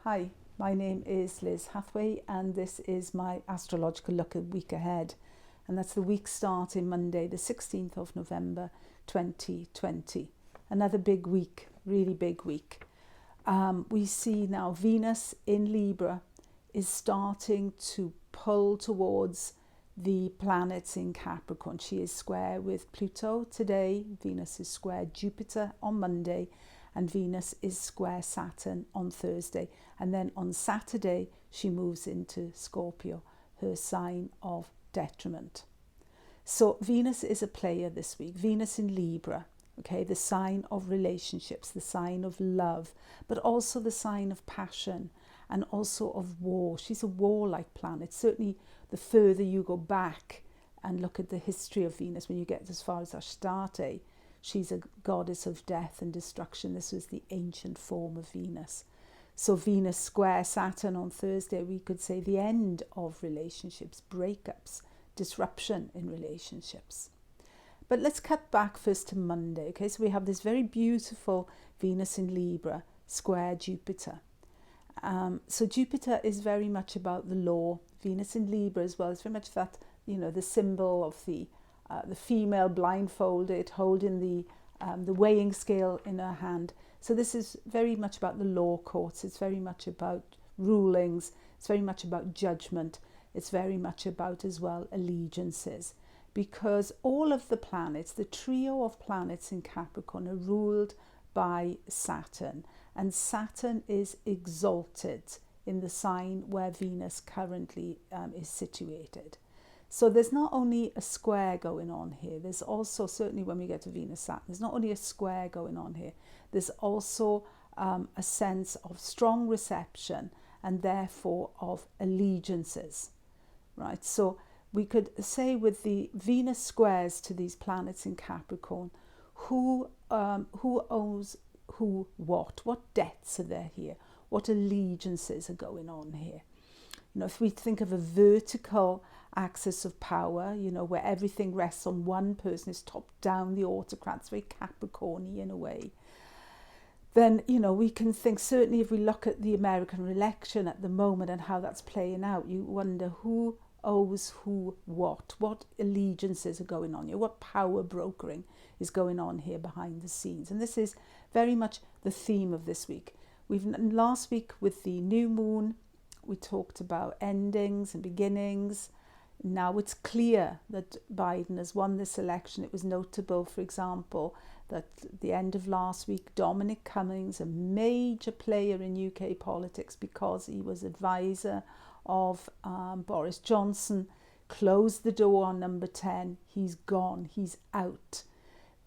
Hi, my name is Liz Hathaway and this is my astrological look at the week ahead. And that's the week starting Monday, the 16th of November 2020. Another big week, really big week. We see now Venus in Libra is starting to pull towards the planets in Capricorn. She is square with Pluto today. Venus is square Jupiter on Monday. And Venus is square Saturn on Thursday. And then on Saturday, she moves into Scorpio, her sign of detriment. So Venus is a player this week. Venus in Libra, okay, the sign of relationships, the sign of love, but also the sign of passion and also of war. She's a warlike planet. Certainly the further you go back and look at the history of Venus, when you get as far as Astarte, she's a goddess of death and destruction. This was the ancient form of Venus. So Venus square Saturn on Thursday, we could say the end of relationships, breakups, disruption in relationships. But let's cut back first to Monday. Okay, so we have this very beautiful Venus in Libra, square Jupiter. So Jupiter is very much about the law. Venus in Libra as well. It's very much that, the symbol of the female blindfolded, holding the weighing scale in her hand. So this is very much about the law courts. It's very much about rulings. It's very much about judgment. It's very much about as well allegiances, because all of the planets, the trio of planets in Capricorn, are ruled by Saturn, and Saturn is exalted in the sign where Venus currently is situated. So there's not only a square going on here, there's also, certainly when we get to Venus Saturn, there's not only a square going on here, there's also a sense of strong reception and therefore of allegiances, right? So we could say with the Venus squares to these planets in Capricorn, who owes who what debts are there here, what allegiances are going on here. If we think of a vertical axis of power, where everything rests on one person, is top down, the autocrat's very Capricorny in a way, then, we can think, certainly if we look at the American election at the moment and how that's playing out, you wonder who owes who what allegiances are going on here, what power brokering is going on here behind the scenes. And this is very much the theme of this week. Last week with the new moon, we talked about endings and beginnings. Now it's clear that Biden has won this election. It was notable, for example, that at the end of last week, Dominic Cummings, a major player in UK politics because he was advisor of Boris Johnson, closed the door on number 10. He's gone. He's out.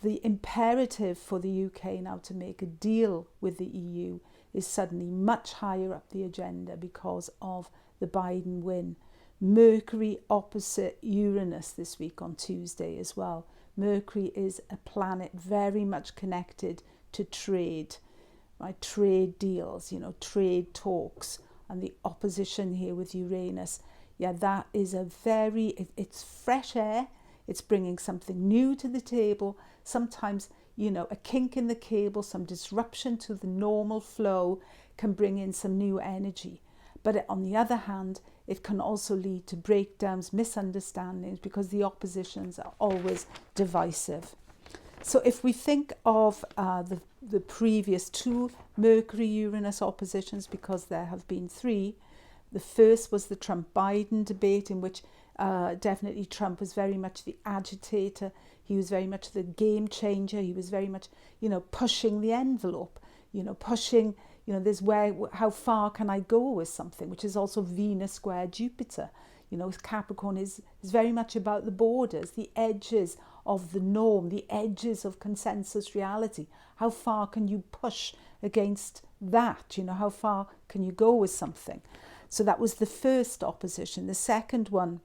The imperative for the UK now to make a deal with the EU is suddenly much higher up the agenda because of the Biden win. Mercury opposite Uranus this week on Tuesday as well. Mercury is a planet very much connected to trade, right? Trade deals, trade talks, and the opposition here with Uranus. Yeah, that is it's fresh air. It's bringing something new to the table. Sometimes, a kink in the cable, some disruption to the normal flow can bring in some new energy. But on the other hand, it can also lead to breakdowns, misunderstandings, because the oppositions are always divisive. So if we think of the previous two Mercury-Uranus oppositions, because there have been three, the first was the Trump-Biden debate, in which definitely Trump was very much the agitator. He was very much the game changer. He was very much, pushing the envelope, pushing, how far can I go with something, which is also Venus square Jupiter. Capricorn is very much about the borders, the edges of the norm, the edges of consensus reality. How far can you push against that? How far can you go with something? So that was the first opposition. The second one,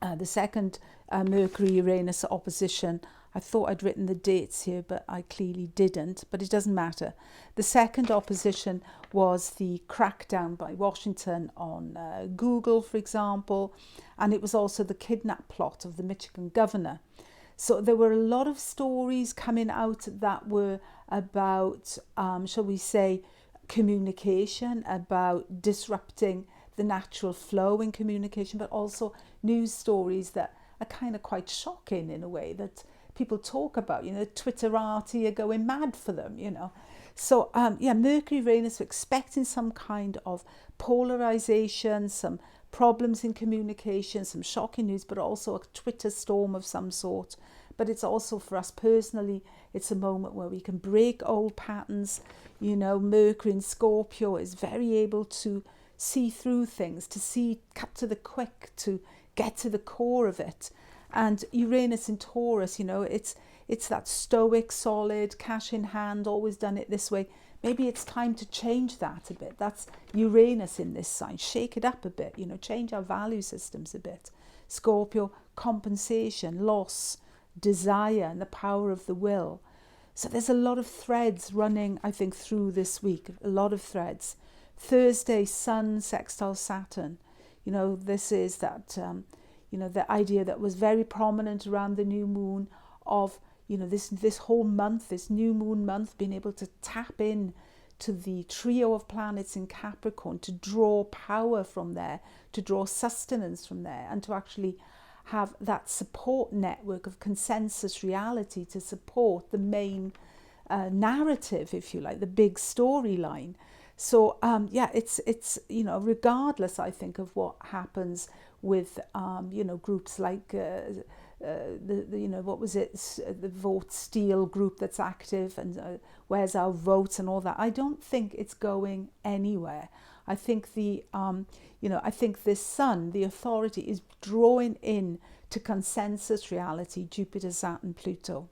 Mercury-Uranus opposition, I thought I'd written the dates here, but I clearly didn't, but it doesn't matter. The second opposition was the crackdown by Washington on Google, for example, and it was also the kidnap plot of the Michigan governor. So there were a lot of stories coming out that were about, shall we say, communication, about disrupting the natural flow in communication, but also news stories that are kind of quite shocking in a way that people talk about. You know, Twitterati are going mad for them, you know. So, yeah, Mercury, Uranus, we're expecting some kind of polarization, some problems in communication, some shocking news, but also a Twitter storm of some sort. But it's also for us personally, it's a moment where we can break old patterns. You know, Mercury in Scorpio is very able to see through things, to cut to the quick, to get to the core of it. And Uranus in Taurus, you know, it's that stoic, solid, cash in hand, always done it this way. Maybe it's time to change that a bit. That's Uranus in this sign. Shake it up a bit, you know, change our value systems a bit. Scorpio, compensation, loss, desire, and the power of the will. So there's a lot of threads running, I think, through this week, a lot of threads. Thursday, Sun, sextile Saturn. You know, this is that, you know, the idea that was very prominent around the new moon of, you know, this whole month, this new moon month, being able to tap in to the trio of planets in Capricorn, to draw power from there, to draw sustenance from there, and to actually have that support network of consensus reality to support the main narrative, if you like, the big storyline. So yeah, it's you know, regardless, I think, of what happens with you know, groups like the you know, what was it, the Vote Steal group that's active, and Where's Our Vote and all that. I don't think it's going anywhere. I think the you know, I think this Sun, the authority, is drawing in to consensus reality, Jupiter, Saturn, Pluto.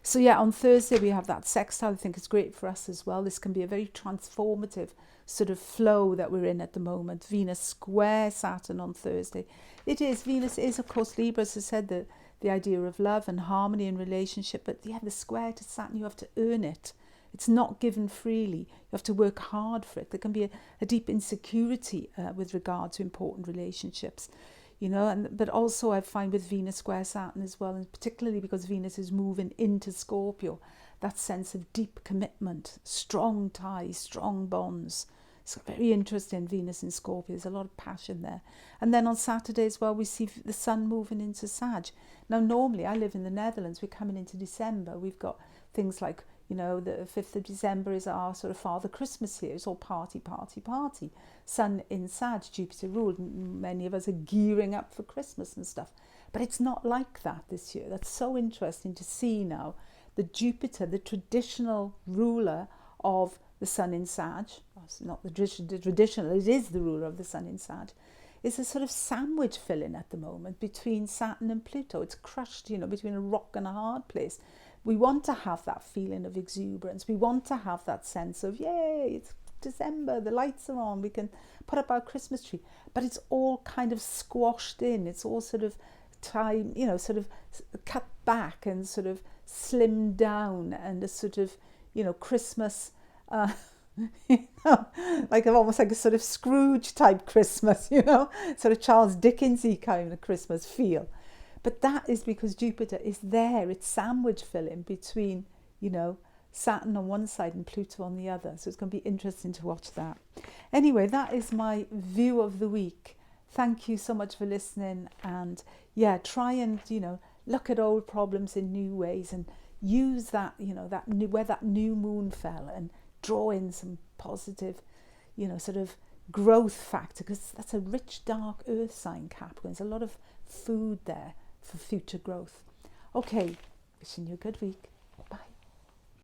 So yeah, on Thursday we have that sextile. I think it's great for us as well. This can be a very transformative sort of flow that we're in at the moment. Venus square Saturn on Thursday. It is, Venus is of course Libra, as I said, the idea of love and harmony in relationship, but yeah, the square to Saturn, you have to earn it. It's not given freely. You have to work hard for it. There can be a deep insecurity with regard to important relationships. You know, but also I find with Venus square Saturn as well, and particularly because Venus is moving into Scorpio, that sense of deep commitment, strong ties, strong bonds. It's very interesting, Venus in Scorpio. There's a lot of passion there. And then on Saturday as well, we see the Sun moving into Sag. Now, normally, I live in the Netherlands. We're coming into December. We've got things like, you know, the 5th of December is our sort of Father Christmas here. It's all party, party, party. Sun in Sag, Jupiter ruled. Many of us are gearing up for Christmas and stuff. But it's not like that this year. That's so interesting to see now. The Jupiter, the traditional ruler of the Sun in Sag, it's not the traditional, it is the ruler of the Sun in Sag, is a sort of sandwich filling at the moment between Saturn and Pluto. It's crushed, you know, between a rock and a hard place. We want to have that feeling of exuberance. We want to have that sense of, yay, it's December, the lights are on, we can put up our Christmas tree. But it's all kind of squashed in. It's all sort of time, you know, sort of cut back and sort of slimmed down, and a sort of, you know, Christmas, you know, like almost like a sort of Scrooge type Christmas, you know, sort of Charles Dickensy kind of Christmas feel. But that is because Jupiter is there. It's sandwich filling between, you know, Saturn on one side and Pluto on the other. So it's going to be interesting to watch that. Anyway, that is my view of the week. Thank you so much for listening. And yeah, try and, you know, look at old problems in new ways and use that, you know, that new, where that new moon fell, and draw in some positive, you know, sort of growth factor, because that's a rich, dark earth sign, Capricorn. There's a lot of food there for future growth. Okay, wishing you a good week. Bye.